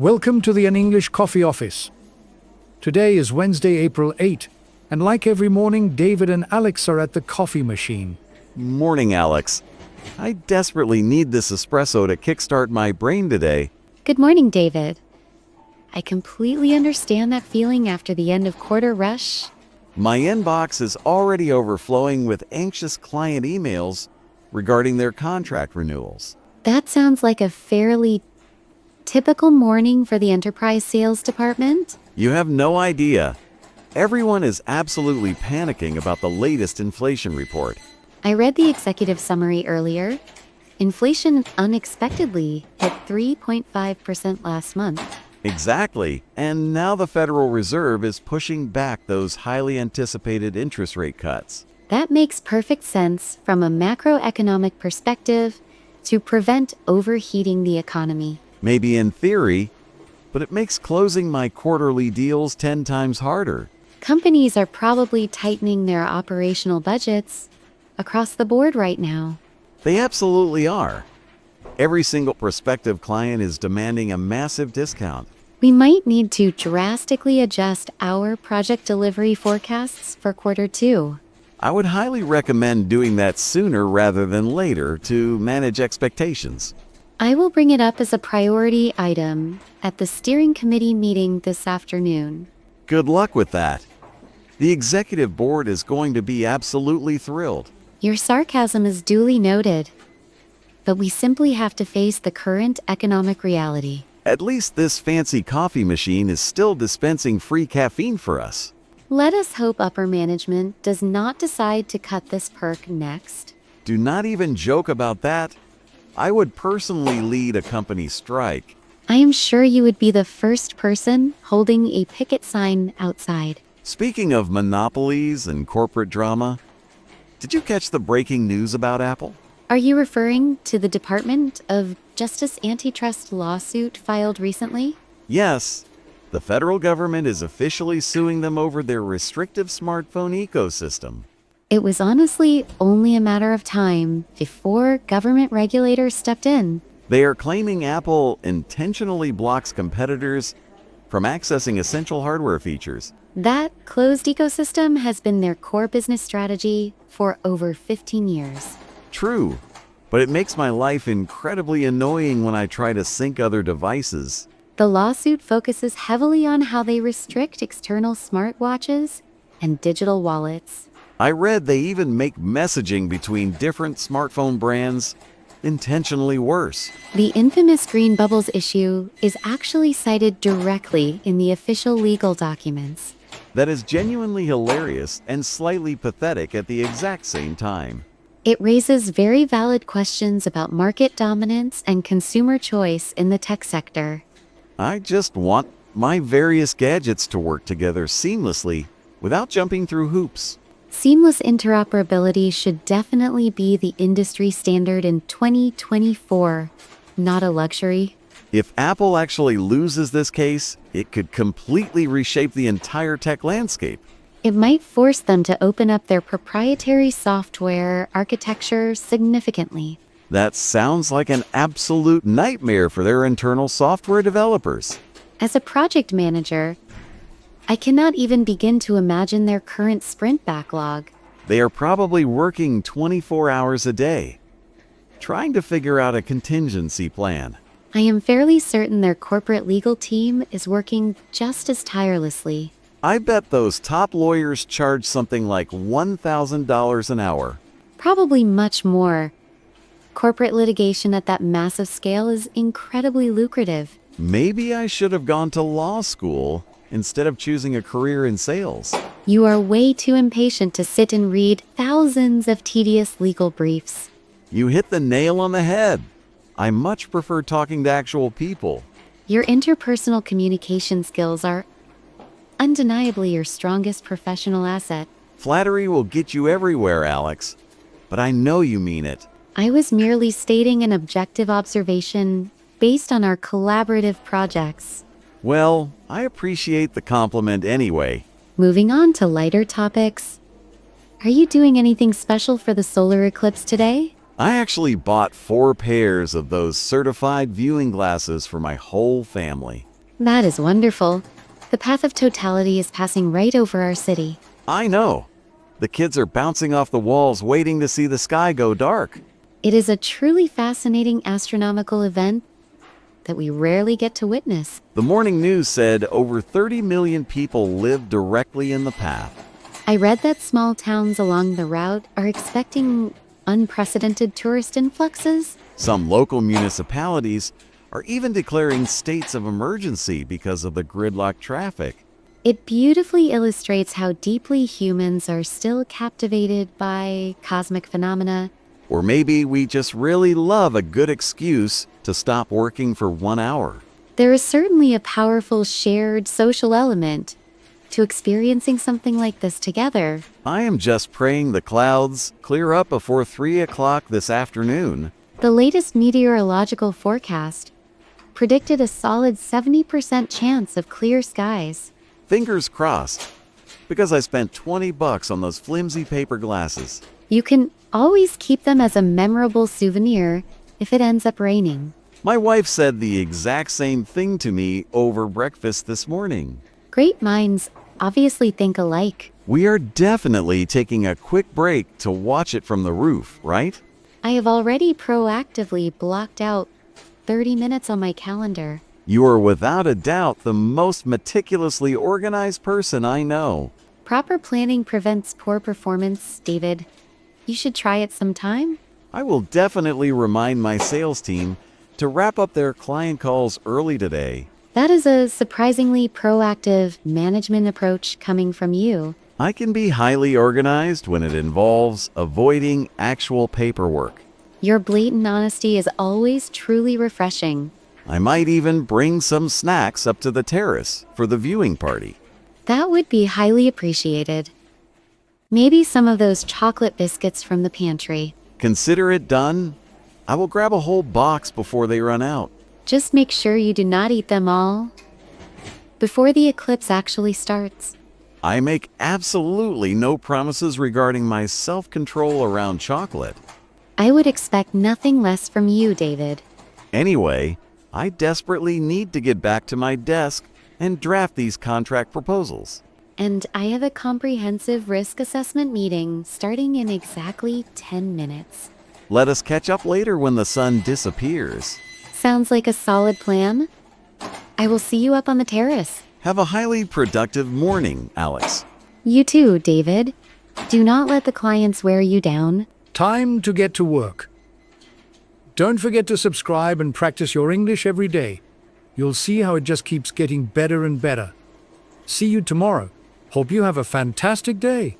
Welcome to the An English Coffee Office. Today is Wednesday, April 8, and like every morning, David and Alex are at the coffee machine. Morning, Alex. I desperately need this espresso to kickstart my brain today. Good morning, David. I completely understand that feeling after the end of quarter rush. My inbox is already overflowing with anxious client emails regarding their contract renewals. That sounds like a fairly typical morning for the enterprise sales department. You have no idea. Everyone is absolutely panicking about the latest inflation report. I read the executive summary earlier. Inflation unexpectedly hit 3.5% last month. Exactly, and now the Federal Reserve is pushing back those highly anticipated interest rate cuts. That makes perfect sense from a macroeconomic perspective to prevent overheating the economy. Maybe in theory, but it makes closing my quarterly deals 10 times harder. Companies are probably tightening their operational budgets across the board right now. They absolutely are. Every single prospective client is demanding a massive discount. We might need to drastically adjust our project delivery forecasts for quarter two. I would highly recommend doing that sooner rather than later to manage expectations. I will bring it up as a priority item at the steering committee meeting this afternoon. Good luck with that. The executive board is going to be absolutely thrilled. Your sarcasm is duly noted, but we simply have to face the current economic reality. At least this fancy coffee machine is still dispensing free caffeine for us. Let us hope upper management does not decide to cut this perk next. Do not even joke about that. I would personally lead a company strike. I am sure you would be the first person holding a picket sign outside. Speaking of monopolies and corporate drama, did you catch the breaking news about Apple? Are you referring to the Department of Justice antitrust lawsuit filed recently? Yes. The federal government is officially suing them over their restrictive smartphone ecosystem. It was honestly only a matter of time before government regulators stepped in. They are claiming Apple intentionally blocks competitors from accessing essential hardware features. That closed ecosystem has been their core business strategy for over 15 years. True, but it makes my life incredibly annoying when I try to sync other devices. The lawsuit focuses heavily on how they restrict external smartwatches and digital wallets. I read they even make messaging between different smartphone brands intentionally worse. The infamous green bubbles issue is actually cited directly in the official legal documents. That is genuinely hilarious and slightly pathetic at the exact same time. It raises very valid questions about market dominance and consumer choice in the tech sector. I just want my various gadgets to work together seamlessly without jumping through hoops. Seamless interoperability should definitely be the industry standard in 2024, not a luxury. If Apple actually loses this case, it could completely reshape the entire tech landscape. It might force them to open up their proprietary software architecture significantly. That sounds like an absolute nightmare for their internal software developers. As a project manager, I cannot even begin to imagine their current sprint backlog. They are probably working 24 hours a day, trying to figure out a contingency plan. I am fairly certain their corporate legal team is working just as tirelessly. I bet those top lawyers charge something like $1,000 an hour. Probably much more. Corporate litigation at that massive scale is incredibly lucrative. Maybe I should have gone to law school instead of choosing a career in sales. You are way too impatient to sit and read thousands of tedious legal briefs. You hit the nail on the head. I much prefer talking to actual people. Your interpersonal communication skills are undeniably your strongest professional asset. Flattery will get you everywhere, Alex. But I know you mean it. I was merely stating an objective observation based on our collaborative projects. Well, I appreciate the compliment anyway. Moving on to lighter topics. Are you doing anything special for the solar eclipse today? I actually bought 4 pairs of those certified viewing glasses for my whole family. That is wonderful. The path of totality is passing right over our city. I know. The kids are bouncing off the walls waiting to see the sky go dark. It is a truly fascinating astronomical event that we rarely get to witness. The morning news said over 30 million people live directly in the path. I read that small towns along the route are expecting unprecedented tourist influxes. Some local municipalities are even declaring states of emergency because of the gridlock traffic. It beautifully illustrates how deeply humans are still captivated by cosmic phenomena. Or maybe we just really love a good excuse to stop working for 1 hour. There is certainly a powerful shared social element to experiencing something like this together. I am just praying the clouds clear up before 3 o'clock this afternoon. The latest meteorological forecast predicted a solid 70% chance of clear skies. Fingers crossed, because I spent $20 on those flimsy paper glasses. You can always keep them as a memorable souvenir if it ends up raining. My wife said the exact same thing to me over breakfast this morning. Great minds obviously think alike. We are definitely taking a quick break to watch it from the roof, right? I have already proactively blocked out 30 minutes on my calendar. You are without a doubt the most meticulously organized person I know. Proper planning prevents poor performance, David. You should try it sometime. I will definitely remind my sales team to wrap up their client calls early today. That is a surprisingly proactive management approach coming from you. I can be highly organized when it involves avoiding actual paperwork. Your blatant honesty is always truly refreshing. I might even bring some snacks up to the terrace for the viewing party. That would be highly appreciated. Maybe some of those chocolate biscuits from the pantry. Consider it done. I will grab a whole box before they run out. Just make sure you do not eat them all before the eclipse actually starts. I make absolutely no promises regarding my self-control around chocolate. I would expect nothing less from you, David. Anyway, I desperately need to get back to my desk and draft these contract proposals. And I have a comprehensive risk assessment meeting starting in exactly 10 minutes. Let us catch up later when the sun disappears. Sounds like a solid plan. I will see you up on the terrace. Have a highly productive morning, Alex. You too, David. Do not let the clients wear you down. Time to get to work. Don't forget to subscribe and practice your English every day. You'll see how it just keeps getting better and better. See you tomorrow. Hope you have a fantastic day.